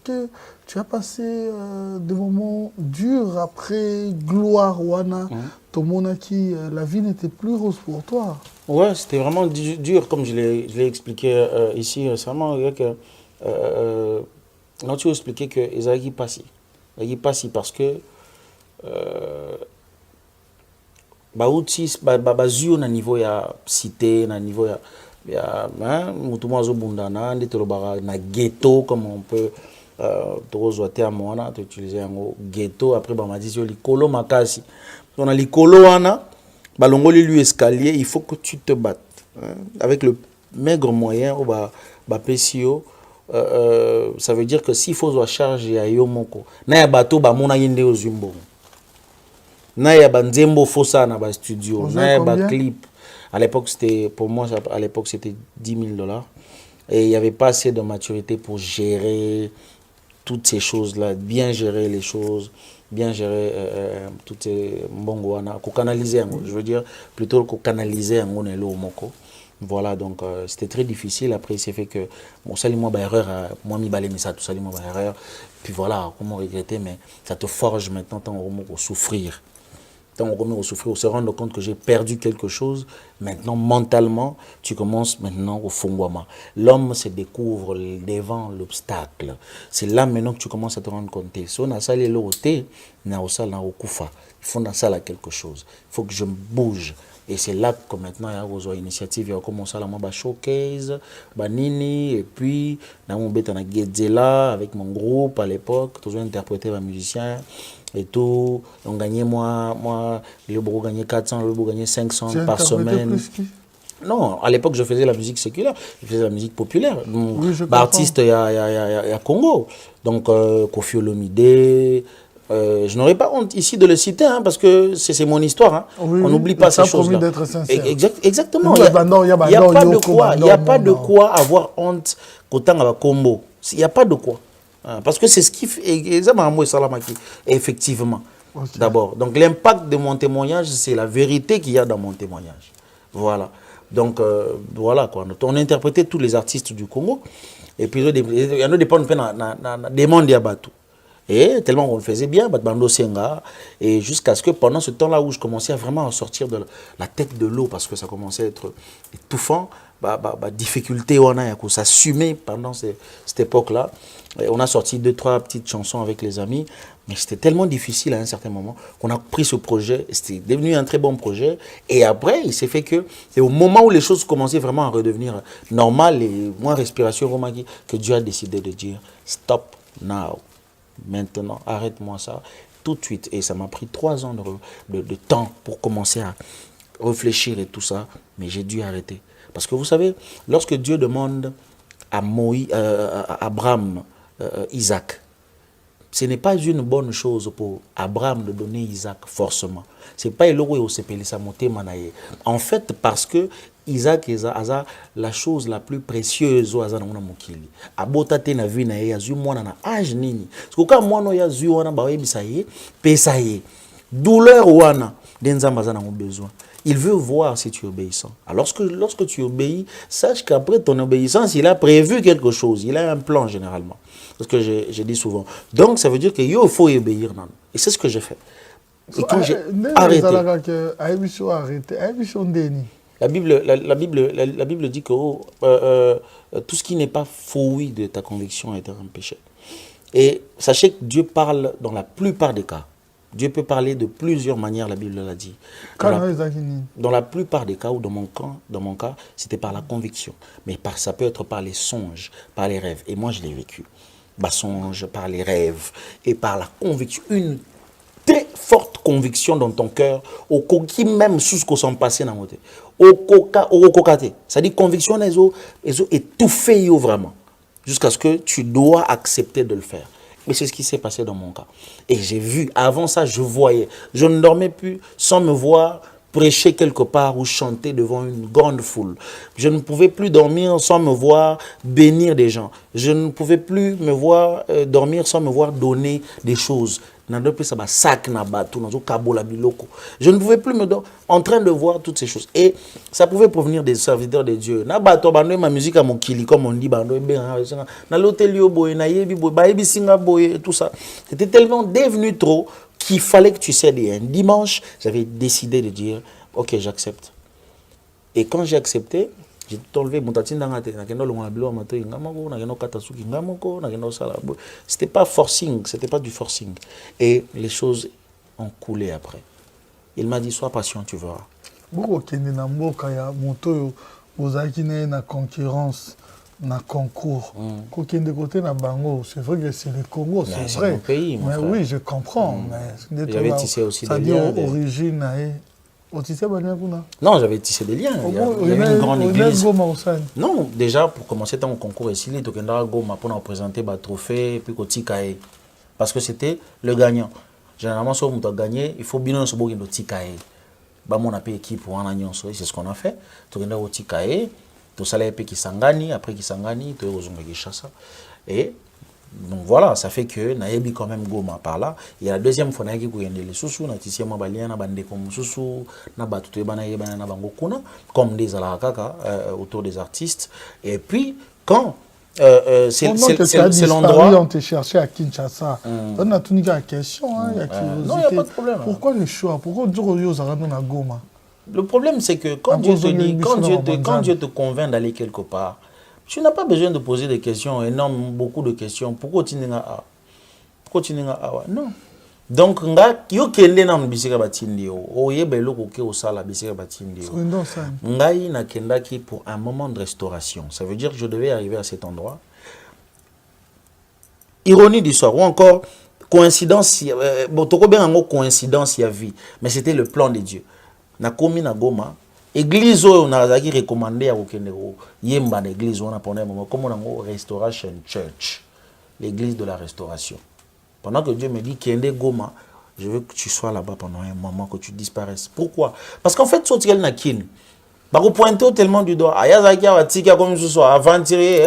que tu as passé des moments durs après gloire, Wana, Tomonaki, la vie n'était plus rose pour toi. Ouais, c'était vraiment dur, comme je l'ai expliqué ici récemment. Non, tu as expliqué que Ezagi Passi. Ezagi Passi parce que bazio na niveau ya cité, na niveau ya mutu mwazo bundana, ndete lobara na ghetto, comme on peut tozwa terme wana, tu utiliser un ghetto, après m'a dit likolo makasi. On a likolo wana, balongoli lui escalier, il faut que tu te battes. Hein, avec le maigre moyen, PCO, ça veut dire que s'il faut charger à Yomoko, na ya bateau, mona yende au Zumbo. Na ya banzembo fossa na ba studio, na ya ba clip. À l'époque, c'était, pour moi, à l'époque, c'était $10,000. Et il n'y avait pas assez de maturité pour gérer toutes ces choses-là, bien gérer les choses, bien gérer toutes ces mbongoana, qu'on canaliser, je veux dire, plutôt qu'on canaliser un monelo moko. Voilà, donc c'était très difficile. Après, il s'est fait que, bon, ça, moi, erreur, moi, mi balé, mais ça, tout ça, moi, erreur. Puis voilà, comment regretter, mais ça te forge maintenant, tant au souffrir. Tant on commence à souffrir, on se rend compte que j'ai perdu quelque chose. Maintenant, mentalement, tu commences maintenant au fondement. L'homme se découvre devant l'obstacle. C'est là maintenant que tu commences à te rendre compte. Si on a ça, les lotés, na au sal, na au kufa. Il faut dans ça là quelque chose. Il faut que je me bouge. Et c'est là que maintenant, il y a une initiative, il y a commencé à la showcase, banini, et puis, dans mon bête, on a Gedzela avec mon groupe à l'époque, toujours interprété par musicien. Et tout, on gagnait moi, le bureau gagnait 400, le bureau gagnait 500 par semaine. Plus qui? Non, à l'époque, je faisais la musique séculaire, je faisais la musique populaire. Oui, artiste, il y a Congo. Donc, Kofi Olomide. Je n'aurais pas honte ici de le citer, hein, parce que c'est mon histoire. Hein. Oui, on n'oublie pas ces choses-là. Exactement. Il n'y a pas de quoi avoir honte qu'autant à la Combo. Il n'y a pas de quoi. Parce que c'est ce qui fait effectivement. Okay. D'abord. Donc l'impact de mon témoignage, c'est la vérité qu'il y a dans mon témoignage. Voilà. Donc voilà quoi. On a interprété tous les artistes du Congo. Et puis il y en a des demandes à Batou. Et tellement on le faisait bien, et jusqu'à ce que pendant ce temps-là où je commençais à vraiment sortir de la tête de l'eau, parce que ça commençait à être étouffant, difficulté on a à s'assumer pendant cette époque-là. On a sorti 2-3 petites chansons avec les amis, mais c'était tellement difficile à un certain moment qu'on a pris ce projet, c'était devenu un très bon projet, et après il s'est fait que, c'est au moment où les choses commençaient vraiment à redevenir normales et moins respiration, que Dieu a décidé de dire stop now. Maintenant, arrête-moi ça tout de suite. Et ça m'a pris 3 ans de temps pour commencer à réfléchir et tout ça. Mais j'ai dû arrêter. Parce que vous savez, lorsque Dieu demande à Abraham, Isaac, ce n'est pas une bonne chose pour Abraham de donner Isaac forcément. Ce n'est pas en fait, parce que Isaac est la chose la plus précieuse au Azana Mokili. Abota te na vie na ye azu mwana na âge nini. Parce que quand mwana ya zu wana ba yebisa ye, pesa ye. Douleur wana denzamba zana mo besoin. Il veut voir si tu es obéissant. Alors lorsque tu obéis, sache qu'après ton obéissance, il a prévu quelque chose. Il a un plan généralement. C'est ce que j'ai dit souvent. Donc ça veut dire qu'il faut obéir. Et c'est ce que j'ai fait. Et quand j'ai arrêté. La Bible dit que tout ce qui n'est pas fruit de ta conviction est un péché. Et sachez que Dieu parle dans la plupart des cas. Dieu peut parler de plusieurs manières, la Bible l'a dit. Dans la plupart des cas, ou dans mon cas, c'était par la conviction. Mais ça peut être par les songes, par les rêves. Et moi, je l'ai vécu. Par songe, par les rêves et par la conviction. Une très forte conviction dans ton cœur, au qui même sous ce qu'on s'en passé dans mon c'est-à-dire conviction les étouffé vraiment jusqu'à ce que tu dois accepter de le faire. Mais c'est ce qui s'est passé dans mon cas. Et j'ai vu, avant ça, je voyais. Je ne dormais plus sans me voir prêcher quelque part ou chanter devant une grande foule. Je ne pouvais plus dormir sans me voir bénir des gens. Je ne pouvais plus me voir dormir sans me voir donner des choses. Je ne pouvais plus me dormir en train de voir toutes ces choses. Et ça pouvait provenir des serviteurs de Dieu. Ma musique à mon kili, comme on dit, tout ça. C'était tellement devenu trop qu'il fallait que tu cèdes. Et un dimanche, j'avais décidé de dire, ok, j'accepte. Et quand j'ai accepté, j'ai tout enlevé. C'était pas forcing, c'était pas du forcing. Et les choses ont coulé après. Il m'a dit, sois patient, tu verras. Beaucoup de na concurrence, na concours. C'est vrai que c'est le Congo, c'est vrai. Mon pays, mon mais frère. Oui, je comprends. Mais j'avais tissé aussi des liens. Origine, non, j'avais tissé des liens. Il y avait une grande église. Non, déjà, pour commencer, dans le concours, il y a Goma pour présenter le trophée, puis Tikae. Parce que c'était le gagnant. Généralement, si on a gagné, il faut bien se battre Tikae. On a payé équipe pour un agnon, c'est ce qu'on a fait. Tu as au Tikae, tu as salé qui sangani, après qui sangani, tu as aux chassa. Et donc voilà, ça fait que naebi quand même Goma par là. Il y a la deuxième fois naebi qui les sous na tisia ma balia na bande comme sous na batuto bana yeba na bango kuna comme des alakaka autour des artistes. Et puis quand c'est l'endroit. On te cherchait à Kinshasa. On a tenu la question. Non, il n'y a pas de problème. Pourquoi le choix? Pourquoi à Goma? Le problème, c'est que quand Dieu te dit, quand Dieu te convainc d'aller quelque part, tu n'as pas besoin de poser des questions énormes, beaucoup de questions. Pourquoi tu n'es pas non. Donc, yo kende na mbisika batindi o yebelo koke osala bisika batindi ngai na kendaki pour un moment de restauration. Ça veut dire que je devais arriver à cet endroit. Ironie du sort ou encore coïncidence, bon toko bien en coïncidence il y a vie, mais c'était le plan de Dieu. Na komi na Goma, église on a recommandé à kokende yemba na église on a pendant un moment comme on a Restoration Church, l'église de la restauration. Pendant que Dieu me dit Kende Goma, je veux que tu sois là-bas pendant un moment, que tu disparaisses. Pourquoi? Parce qu'en fait, tu es nakin. Bah, vous pointez tellement du doigt. Ayazaki a tika comme ce soir, aventuré,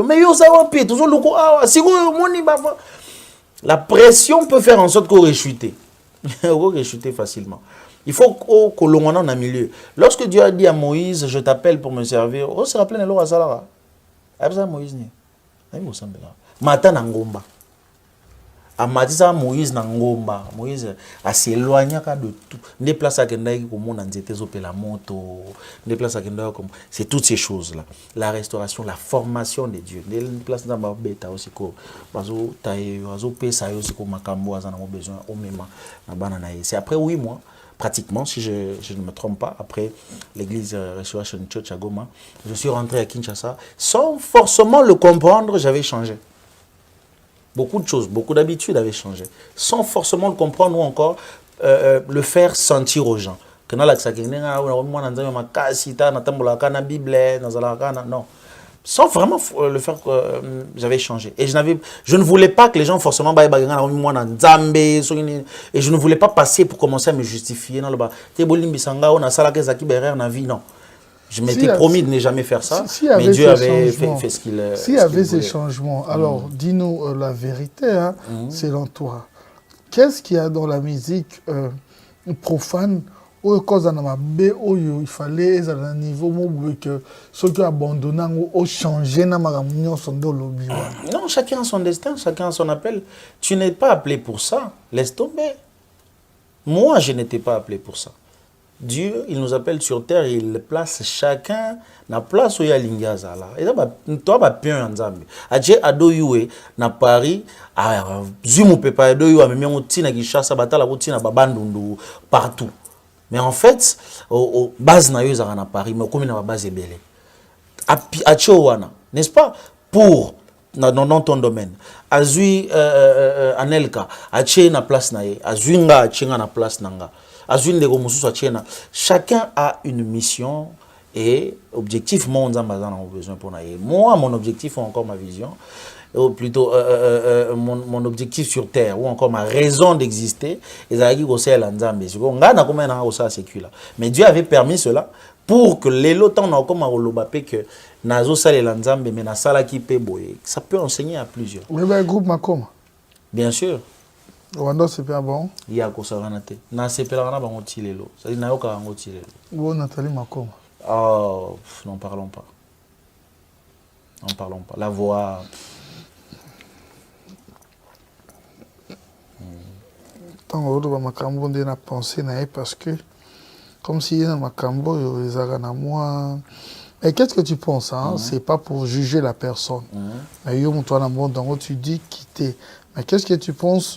mais yo ça va pire, toujours le coup. La pression peut faire en sorte qu'on réchute. On réchute facilement. Il faut que l'on en a milieu. Lorsque Dieu a dit à Moïse, je t'appelle pour me servir, on se rappelle de l'eau à Salara. Après ça, Moïse n'est. Mata na ngomba. Amatisa Moïse na ngomba. Moïse a s'éloigné de tout. Des places à Kendaki comme on a nzete zope la moto. Des places à Kendaki comme c'est toutes ces choses là. La restauration, la formation de Dieu. Des places dans ma bêta aussi ko. Bazo taille, bazo pesa aussi ko makambo azana mo besoin au même na banana. C'est après 8 mois. Pratiquement, si je ne me trompe pas, après l'église Restoration Church à Goma, je suis rentré à Kinshasa. Sans forcément le comprendre, j'avais changé. Beaucoup de choses, beaucoup d'habitudes avaient changé. Sans forcément le comprendre ou encore le faire sentir aux gens. Non. Sans vraiment le faire, j'avais changé. Et je ne voulais pas que les gens forcément et je ne voulais pas passer pour commencer à me justifier. Non. Je m'étais promis de ne jamais faire ça, mais Dieu avait fait ce qu'il voulait. S'il y avait ces changements, alors dis-nous la vérité, hein, selon toi. Qu'est-ce qu'il y a dans la musique profane? Il fallait à un niveau que ceux qui abandonnent ont changé. Non, chacun a son destin, chacun a son appel. Tu n'es pas appelé pour ça. Laisse tomber. Moi, je n'étais pas appelé pour ça. Dieu, il nous appelle sur terre et il place chacun na place où il y a l'ingaza là. Et là, toi, bah, bien en Zambie. Adje adoyoué na Paris, à Zumu pepa adoyou a même tina Kinshasa batala tina babandundu partout. Mais en fait, au base na yo à Paris, mais comme na base belé. Achowana, n'est-ce pas? Pour dans ton domaine. Azui Anelka, ache na place na ye, azuinga achenga na place nanga. Chacun a une mission et objectif. Moi, mon objectif ou encore ma vision. ou plutôt mon objectif sur terre, ou encore ma raison d'exister, et ça qui conseille la Nzambe. Mais Dieu avait permis cela pour que les lots n'a comme à que nazo sale la Nzambe, mais na sala qui peut boyer. Ça peut enseigner à plusieurs. Mais le groupe Makoma. Bien sûr. Rwanda c'est bien bon. Il y a quoi ça va na sepelana bango tilelo. Ça dit na yoka bango tilelo. Ou Nathalie Makoma. Oh, n'en parlons pas. N'en parlons pas. La voix. Tant que je makambo ndé na pensé na parce que comme si na makambo les agana moi. Mais qu'est-ce que tu penses hein? C'est pas pour juger la personne. Mais yo toi na monde tu dis quitter. Mais qu'est-ce que tu penses